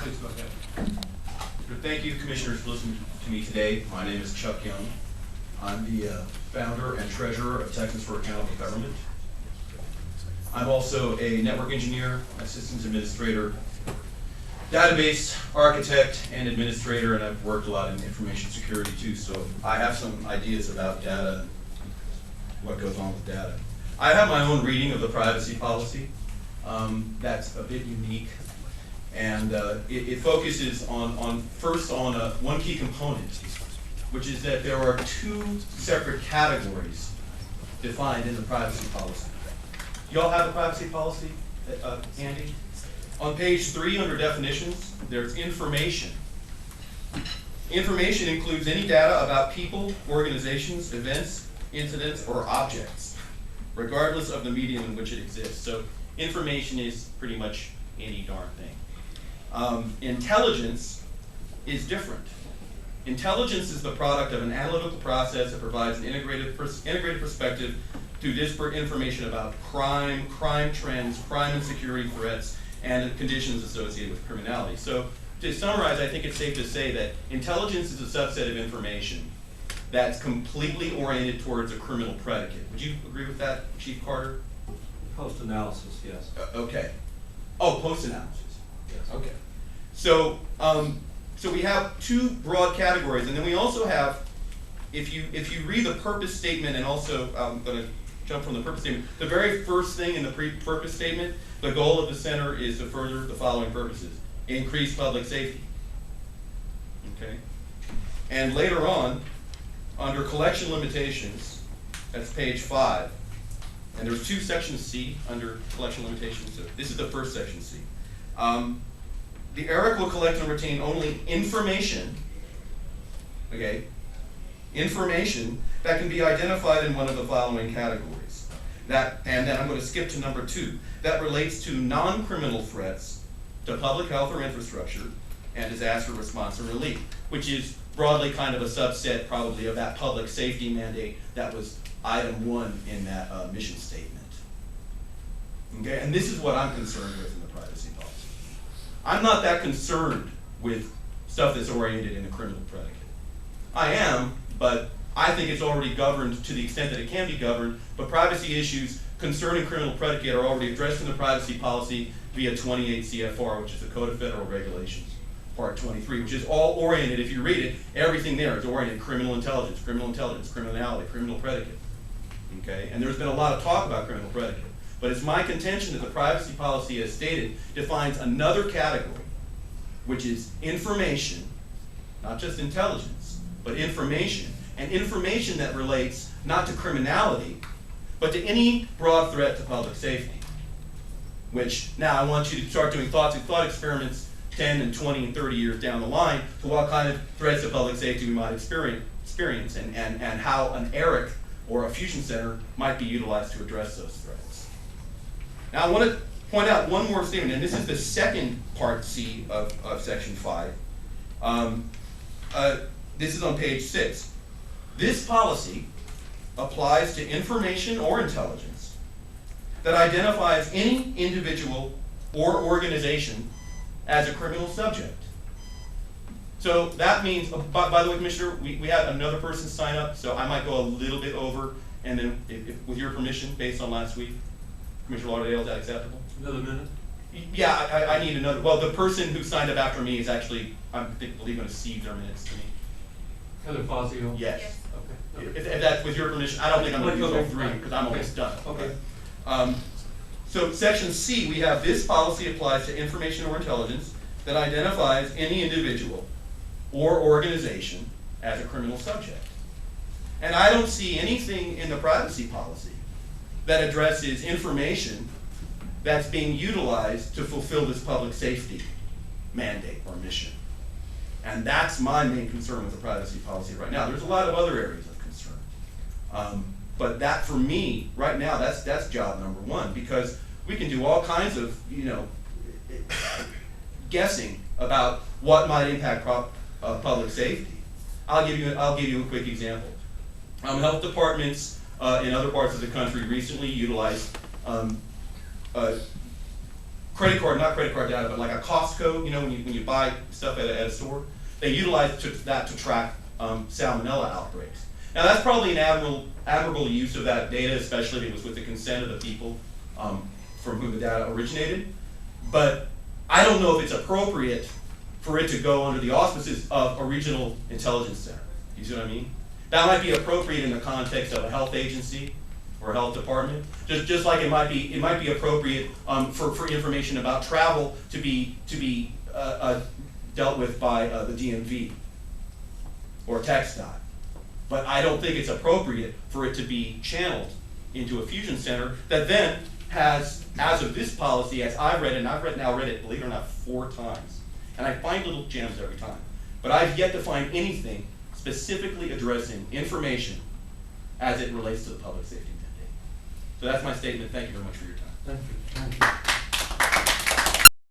Please go ahead. Thank you, Commissioners, for listening to me today. My name is Chuck Young. I'm the founder and treasurer of Texans for Accountable Government. I'm also a network engineer, a systems administrator, database architect, and administrator, and I've worked a lot in information security too, so I have some ideas about data and what goes on with data. I have my own reading of the privacy policy. That's a bit unique. And it focuses first on one key component, which is that there are two separate categories defined in the privacy policy. You all have a privacy policy, Andy? On page 3 under definitions, there's information. Information includes any data about people, organizations, events, incidents, or objects, regardless of the medium in which it exists. So information is pretty much any darn thing. Intelligence is different. Intelligence is the product of an analytical process that provides an integrated perspective to disparate information about crime trends, crime and security threats, and the conditions associated with criminality. So to summarize, I think it's safe to say that intelligence is a subset of information that's completely oriented towards a criminal predicate. Would you agree with that, Chief Carter? Post-analysis, yes. Okay. Oh, post-analysis. Yes. Okay. So, so we have two broad categories, and then we also have, if you read the purpose statement, and also I'm going to jump from the purpose statement, the very first thing in the purpose statement, the goal of the center is to further the following purposes: increase public safety. Okay. And later on, under collection limitations, that's page 5, and there's two sections C under collection limitations. So this is the first section C. The ERIC will collect and retain only information, okay, information that can be identified in one of the following categories. And then I'm going to skip to number 2. That relates to non-criminal threats to public health or infrastructure and disaster response and relief, which is broadly kind of a subset probably of that public safety mandate that was item 1 in that mission statement. Okay, and this is what I'm concerned with in the privacy policy. I'm not that concerned with stuff that's oriented in a criminal predicate. I am, but I think it's already governed to the extent that it can be governed, but privacy issues concerning criminal predicate are already addressed in the privacy policy via 28 CFR, which is the Code of Federal Regulations, Part 23, which is all oriented, if you read it, everything there is oriented criminal intelligence, criminality, criminal predicate. Okay, and there's been a lot of talk about criminal predicate. But it's my contention that the privacy policy, as stated, defines another category, which is information, not just intelligence, but information, and information that relates not to criminality, but to any broad threat to public safety. Which, now I want you to start doing thought experiments 10 and 20 and 30 years down the line to what kind of threats to public safety we might experience and how an ERIC or a fusion center might be utilized to address those threats. Now I want to point out one more statement, and this is the second part C of section 5. This is on page 6. This policy applies to information or intelligence that identifies any individual or organization as a criminal subject. So that means, by the way, Commissioner, we had another person sign up, so I might go a little bit over, and then if with your permission, based on last week, Commissioner Lauderdale, is that acceptable? Another minute? Yeah, I need another. Well, the person who signed up after me is actually, I believe, going to cede their minutes to me. Heather Fazio? Yes. Okay. If that's with your permission, I don't think I'm going to use all 3 because I'm almost done. Okay. So section C, we have this policy applies to information or intelligence that identifies any individual or organization as a criminal subject. And I don't see anything in the privacy policy that addresses information that's being utilized to fulfill this public safety mandate or mission. And that's my main concern with the privacy policy right now. There's a lot of other areas of concern. But that, for me, right now, that's job number 1, because we can do all kinds of, guessing about what might impact public safety. I'll give you a quick example. Health departments in other parts of the country recently utilized not credit card data, but like a Costco, you know, when you buy stuff at a store, they utilize that to track salmonella outbreaks. Now that's probably an admirable use of that data, especially if it was with the consent of the people from whom the data originated. But I don't know if it's appropriate for it to go under the auspices of a regional intelligence center. You see what I mean? That might be appropriate in the context of a health agency or a health department, just like it might be appropriate for information about travel to be dealt with by the DMV or TxDOT. But I don't think it's appropriate for it to be channeled into a fusion center that then has, as of this policy, as I've read it, and I've now read it, believe it or not, 4 times. And I find little gems every time. But I've yet to find anything specifically addressing information as it relates to the public safety mandate. So that's my statement. Thank you very much for your time. Thank you.